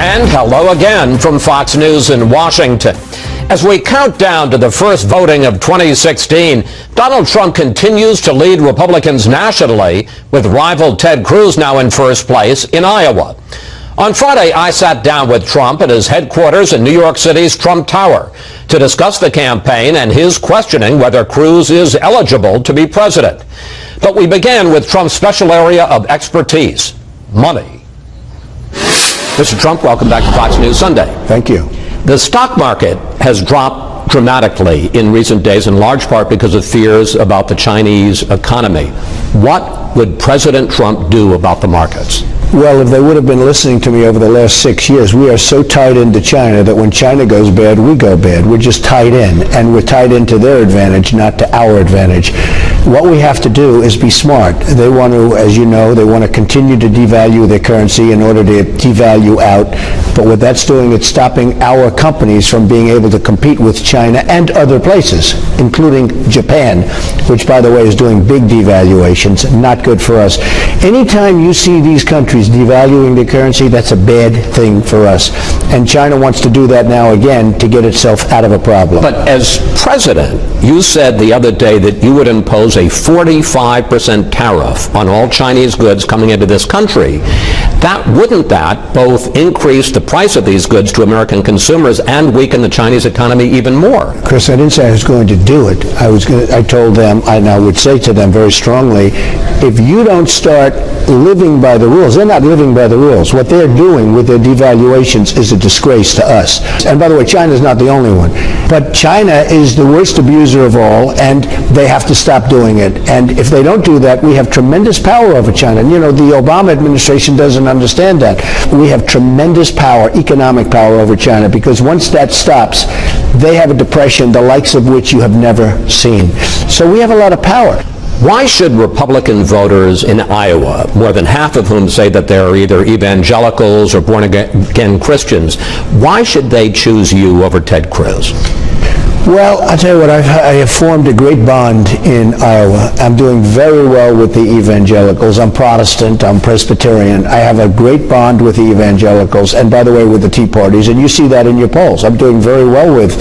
And hello again from Fox News in Washington. As we count down to the first voting of 2016, Donald Trump continues to lead Republicans nationally, with rival Ted Cruz now in first place in Iowa. On Friday, I sat down with Trump at his headquarters in New York City's Trump Tower to discuss the campaign and his questioning whether Cruz is eligible to be president. But we began with Trump's special area of expertise, money. Mr. Trump, welcome back to Fox News Sunday. Thank you. The stock market has dropped dramatically in recent days, in large part because of fears about the Chinese economy. What would President Trump do about the markets? Well, if they would have been listening to me over the last 6 years, we are so tied into China that when China goes bad, we go bad. We're just tied in, and we're tied into their advantage, not to our advantage. What we have to do is be smart. They want to, as you know, they want to continue to devalue their currency in order to devalue out. But what that's doing, it's stopping our companies from being able to compete with China and other places, including Japan, which, by the way, is doing big devaluations. Not good for us. Anytime you see these countries devaluing their currency, that's a bad thing for us. And China wants to do that now again to get itself out of a problem. But as president, you said the other day that you would impose a 45% tariff on all Chinese goods coming into this country. Wouldn't that both increase the price of these goods to American consumers and weaken the Chinese economy even more? Chris, I didn't say I was going to do it. I told them, and I would say to them very strongly, if you don't start living by the rules, they're not living by the rules. What they're doing with their devaluations is a disgrace to us. And by the way, China's not the only one. But China is the worst abuser of all, and they have to stop doing it. And if they don't do that, we have tremendous power over China. And you know, the Obama administration doesn't understand that. We have tremendous power, economic power over China, because once that stops, they have a depression the likes of which you have never seen. So we have a lot of power. Why should Republican voters in Iowa, more than half of whom say that they're either evangelicals or born-again Christians, why should they choose you over Ted Cruz? Well, I'll tell you what, I have formed a great bond in Iowa. I'm doing very well with the evangelicals. I'm Protestant, I'm Presbyterian. I have a great bond with the evangelicals, and by the way, with the Tea Parties, and you see that in your polls. I'm doing very well with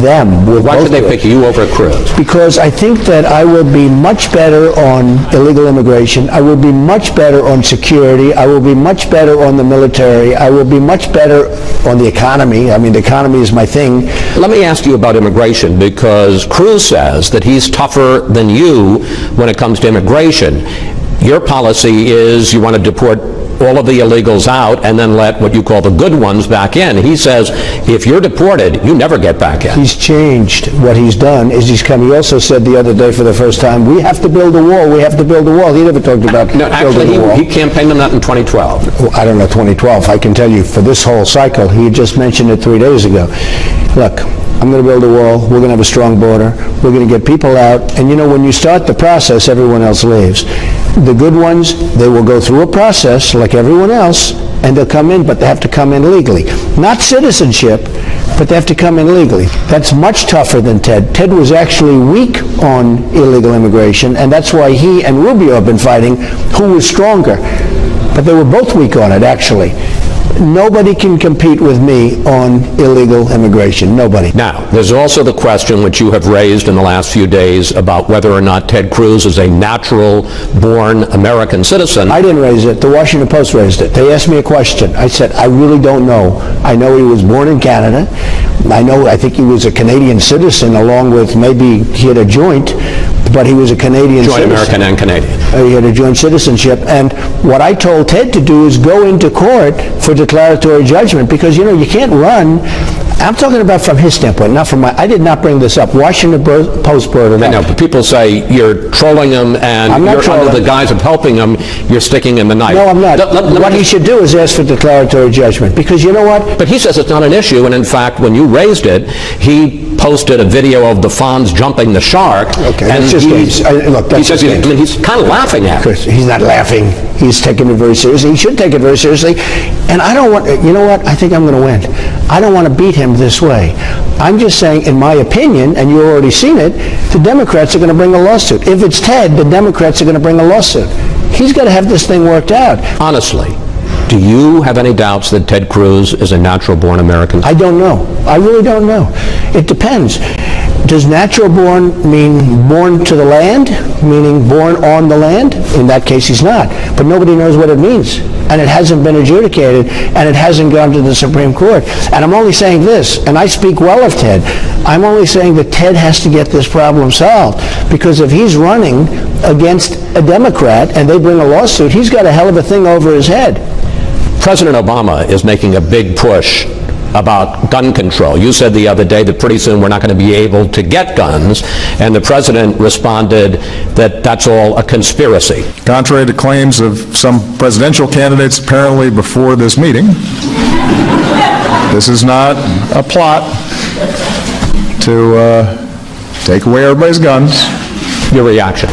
them. Why should they pick you over Cruz? Because I think that I will be much better on illegal immigration. I will be much better on security. I will be much better on the military. I will be much better on the economy. I mean, the economy is my thing. Let me ask you about immigration, because Cruz says that he's tougher than you when it comes to immigration. Your policy is you want to deport all of the illegals out and then let what you call the good ones back in. He says if you're deported, you never get back in. He's changed. What he's done is he's come. He also said the other day for the first time, we have to build a wall. We have to build a wall. He never talked about building a wall. He campaigned on that in 2012. Well, I don't know, 2012. I can tell you for this whole cycle, he just mentioned it 3 days ago. Look, I'm going to build a wall. We're going to have a strong border. We're going to get people out. And you know, when you start the process, everyone else leaves. The good ones, they will go through a process like everyone else, and they'll come in, but they have to come in legally. Not citizenship, but they have to come in legally. That's much tougher than Ted. Ted was actually weak on illegal immigration, and that's why he and Rubio have been fighting who was stronger. But they were both weak on it, actually. Nobody can compete with me on illegal immigration. Nobody. Now, there's also the question which you have raised in the last few days about whether or not Ted Cruz is a natural-born American citizen. I didn't raise it. The Washington Post raised it. They asked me a question. I said, I really don't know. I know he was born in Canada. I think he was a Canadian citizen, along with maybe he had a joint, but he was a Canadian Joint citizen. American and Canadian. He had a joint citizenship. And what I told Ted to do is go into court for declaratory judgment, because, you know, you can't run. I'm talking about from his standpoint, not from my. I did not bring this up. Washington Post brought it up. I know, but people say you're trolling him, and you're under the guise of helping him, you're sticking him the knife. No, I'm not. What he should do is ask for declaratory judgment, because you know what? But he says it's not an issue, and in fact, when you raised it, he posted a video of the Fonz jumping the shark. Okay, and that's just games. Look, that's he says he's kind of laughing at it. Chris, he's not laughing. He's taking it very seriously. He should take it very seriously. And I don't want, you know what? I think I'm going to win. I don't want to beat him this way. I'm just saying, in my opinion, and you've already seen it, the Democrats are going to bring a lawsuit. If it's Ted, the Democrats are going to bring a lawsuit. He's got to have this thing worked out. Honestly, Do you have any doubts that Ted Cruz is a natural-born American? I don't know. I really don't know. It depends. Does natural born mean born to the land, meaning born on the land? In that case, he's not. But nobody knows what it means. And it hasn't been adjudicated, and it hasn't gone to the Supreme Court. And I'm only saying this, and I speak well of Ted. I'm only saying that Ted has to get this problem solved. Because if he's running against a Democrat and they bring a lawsuit, he's got a hell of a thing over his head. President Obama is making a big push about gun control. You said the other day that pretty soon we're not going to be able to get guns, and the president responded that that's all a conspiracy. Contrary to claims of some presidential candidates apparently before this meeting, this is not a plot to take away everybody's guns. Your reaction?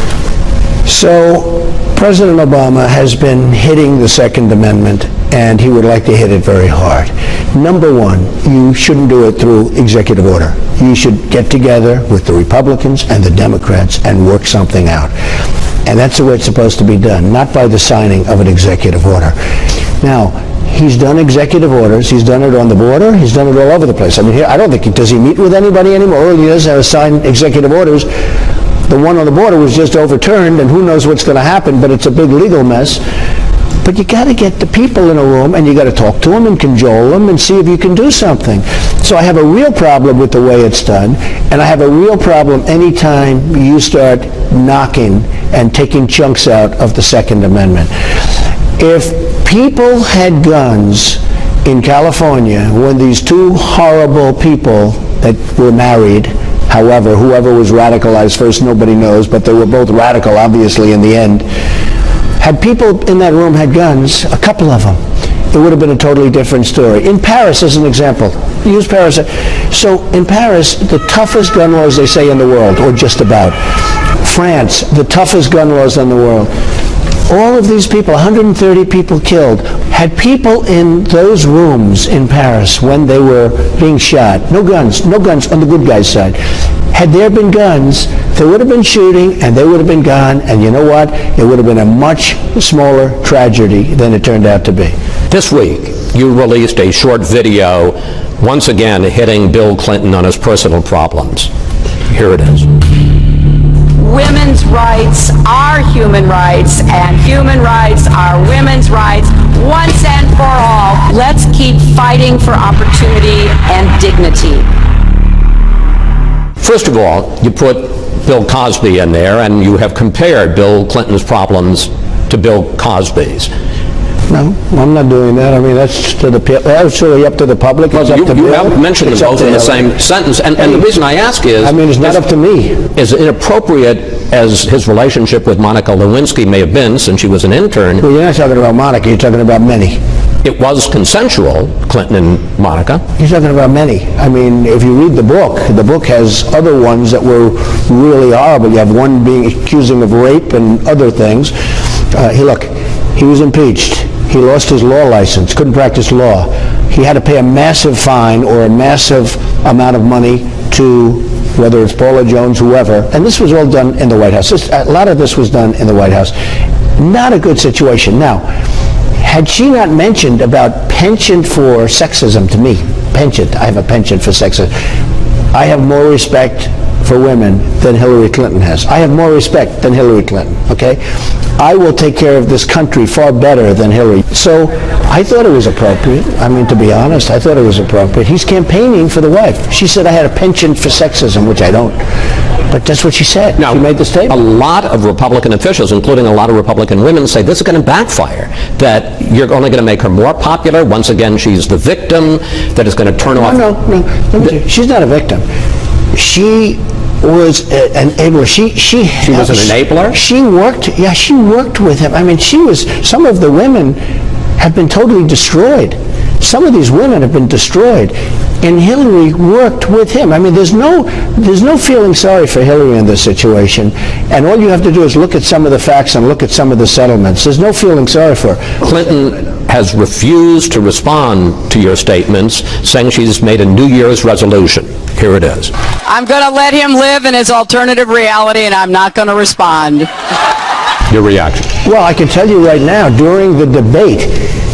So, President Obama has been hitting the Second Amendment, and he would like to hit it very hard. Number one, you shouldn't do it through executive order. You should get together with the Republicans and the Democrats and work something out. And that's the way it's supposed to be done, not by the signing of an executive order. Now, he's done executive orders. He's done it on the border. He's done it all over the place. I mean, I don't think, does he meet with anybody anymore? All he does is sign executive orders. The one on the border was just overturned, and who knows what's going to happen, but it's a big legal mess. But you got to get the people in a room, and you got to talk to them and cajole them and see if you can do something. So I have a real problem with the way it's done, and I have a real problem anytime you start knocking and taking chunks out of the Second Amendment. If people had guns in California when these two horrible people that were married, however, whoever was radicalized first, nobody knows, but they were both radical, obviously, in the end. Had people in that room had guns, a couple of them, it would have been a totally different story. In Paris, as an example, use Paris. So in Paris, the toughest gun laws, they say, in the world, or just about. France, the toughest gun laws in the world. All of these people, 130 people killed, had people in those rooms in Paris when they were being shot. No guns on the good guys' side. Had there been guns, there would have been shooting, and they would have been gone, and you know what? It would have been a much smaller tragedy than it turned out to be. This week, you released a short video, once again hitting Bill Clinton on his personal problems. Here it is. Women's rights are human rights, and human rights are women's rights, once and for all. Let's keep fighting for opportunity and dignity. First of all, you put Bill Cosby in there, and you have compared Bill Clinton's problems to Bill Cosby's. No, I'm not doing that. I mean, that's really up to the public. Well, you have mentioned them both in the same sentence, and the reason I ask is... I mean, it's not up to me. As inappropriate as his relationship with Monica Lewinsky may have been since she was an intern... Well, you're not talking about Monica, you're talking about many. It was consensual, Clinton and Monica. You're talking about many. I mean, if you read the book has other ones that were really horrible. You have one being accusing of rape and other things. He was impeached. He lost his law license, couldn't practice law. He had to pay a massive fine or a massive amount of money to, whether it's Paula Jones, whoever, and this was all done in the White House. A lot of this was done in the White House. Not a good situation. Now, had she not mentioned about penchant for sexism to me, penchant, I have a penchant for sexism, I have more respect for women than Hillary Clinton has. I have more respect than Hillary Clinton, okay? I will take care of this country far better than Hillary. So I thought it was appropriate. I mean, to be honest, I thought it was appropriate. He's campaigning for the wife. She said I had a penchant for sexism, which I don't. But that's what she said. Now, she made the statement. A lot of Republican officials, including a lot of Republican women, say this is going to backfire, that you're only going to make her more popular. Once again, she's the victim, that it's going to turn off... No. Let me tell you, she's not a victim. She was an enabler. She was an enabler? She worked with him. I mean, some of the women have been totally destroyed. Some of these women have been destroyed. And Hillary worked with him. I mean, there's no feeling sorry for Hillary in this situation. And all you have to do is look at some of the facts and look at some of the settlements. There's no feeling sorry for her. Clinton has refused to respond to your statements, saying she's made a New Year's resolution. Here it is. I'm going to let him live in his alternative reality, and I'm not going to respond. Your reaction? Well, I can tell you right now, during the debate,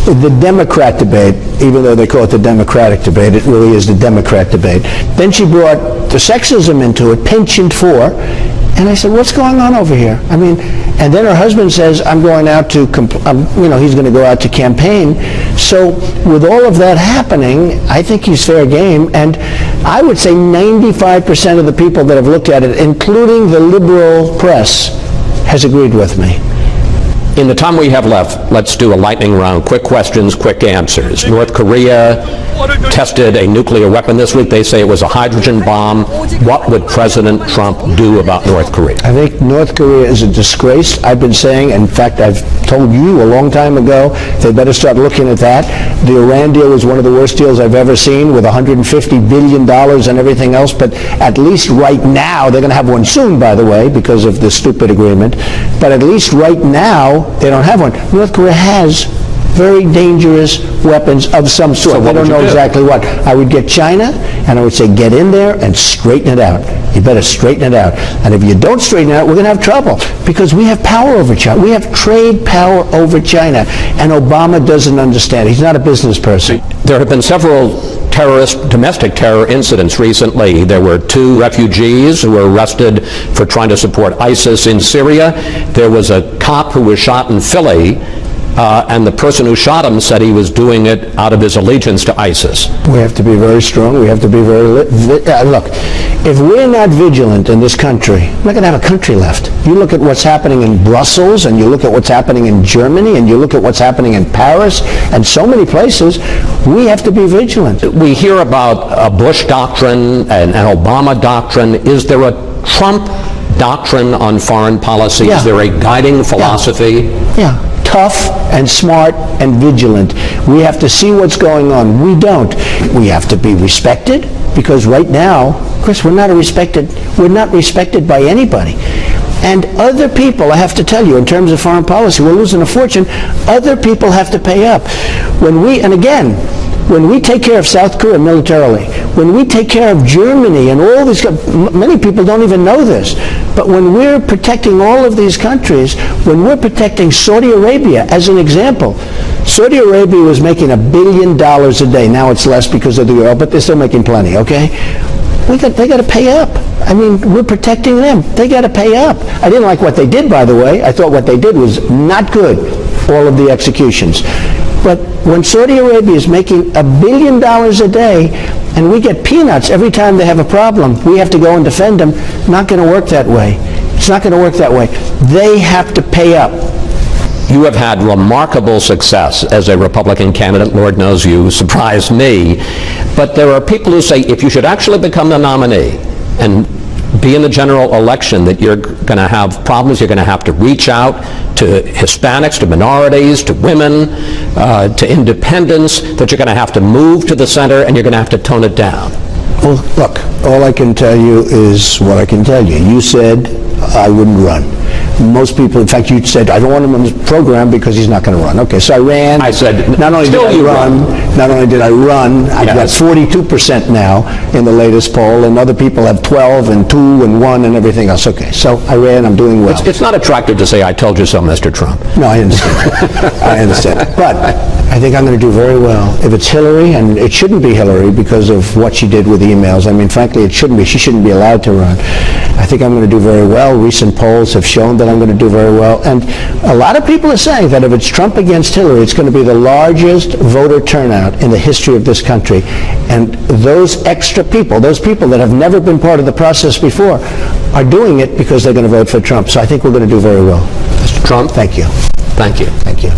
the Democrat debate, even though they call it the Democratic debate, it really is the Democrat debate. Then she brought the sexism into it, penchant for, and I said, what's going on over here? I mean, and then her husband says, I'm going out to, he's going to go out to campaign. So with all of that happening, I think he's fair game. And I would say 95% of the people that have looked at it, including the liberal press, has agreed with me. In the time we have left, let's do a lightning round. Quick questions, quick answers. North Korea tested a nuclear weapon this week. They say it was a hydrogen bomb. What would President Trump do about North Korea? I think North Korea is a disgrace. I've been saying, in fact, I've told you a long time ago, they better start looking at that. The Iran deal was one of the worst deals I've ever seen, with $150 billion and everything else. But at least right now, they're going to have one soon, by the way, because of the stupid agreement. But at least right now, they don't have one. North Korea has very dangerous weapons of some sort. So I don't know exactly what. I would get China, and I would say, get in there and straighten it out. You better straighten it out. And if you don't straighten it out, we're going to have trouble, because we have power over China. We have trade power over China, and Obama doesn't understand. He's not a business person. There have been several domestic terror incidents recently. There were 2 refugees who were arrested for trying to support ISIS in Syria. There was a cop who was shot in Philly, and the person who shot him said he was doing it out of his allegiance to ISIS. We have to be very strong. We have to be very... look, if we're not vigilant in this country, we're not going to have a country left. You look at what's happening in Brussels, and you look at what's happening in Germany, and you look at what's happening in Paris, and so many places. We have to be vigilant. We hear about a Bush doctrine and an Obama doctrine. Is there a Trump doctrine on foreign policy? Yeah. Is there a guiding philosophy? Yeah. Tough and smart and vigilant. We have to see what's going on. We don't. We have to be respected, because right now, Chris, we're not respected by anybody. And other people, I have to tell you, in terms of foreign policy, we're losing a fortune. Other people have to pay up. When we take care of South Korea militarily, when we take care of Germany and all these, many people don't even know this, but when we're protecting all of these countries, when we're protecting Saudi Arabia, as an example, Saudi Arabia was making $1 billion a day. Now it's less because of the oil, but they're still making plenty, okay? They got to pay up. I mean, we're protecting them. They got to pay up. I didn't like what they did, by the way. I thought what they did was not good, all of the executions. But when Saudi Arabia is making $1 billion a day, and we get peanuts every time they have a problem, we have to go and defend them, not going to work that way. It's not going to work that way. They have to pay up. You have had remarkable success as a Republican candidate. Lord knows you surprised me. But there are people who say if you should actually become the nominee and be in the general election, that you're going to have problems. You're going to have to reach out to Hispanics, to minorities, to women, to independents, that you're going to have to move to the center, and you're going to have to tone it down. Well, look, all I can tell you is what I can tell you. You said I wouldn't run. Most people, in fact, you said, I don't want him on the program because he's not going to run. Okay, so I ran. I said, not only did I run, I've got 42% now in the latest poll, and other people have 12 and 2 and 1 and everything else. Okay, so I ran, I'm doing well. It's not attractive to say, I told you so, Mr. Trump. No, I understand. I understand. But I think I'm going to do very well. If it's Hillary, and it shouldn't be Hillary because of what she did with emails. I mean, frankly, it shouldn't be. She shouldn't be allowed to run. I think I'm going to do very well. Recent polls have shown that I'm going to do very well. And a lot of people are saying that if it's Trump against Hillary, it's going to be the largest voter turnout in the history of this country. And those extra people, those people that have never been part of the process before, are doing it because they're going to vote for Trump. So I think we're going to do very well. Mr. Trump, thank you. Thank you. Thank you.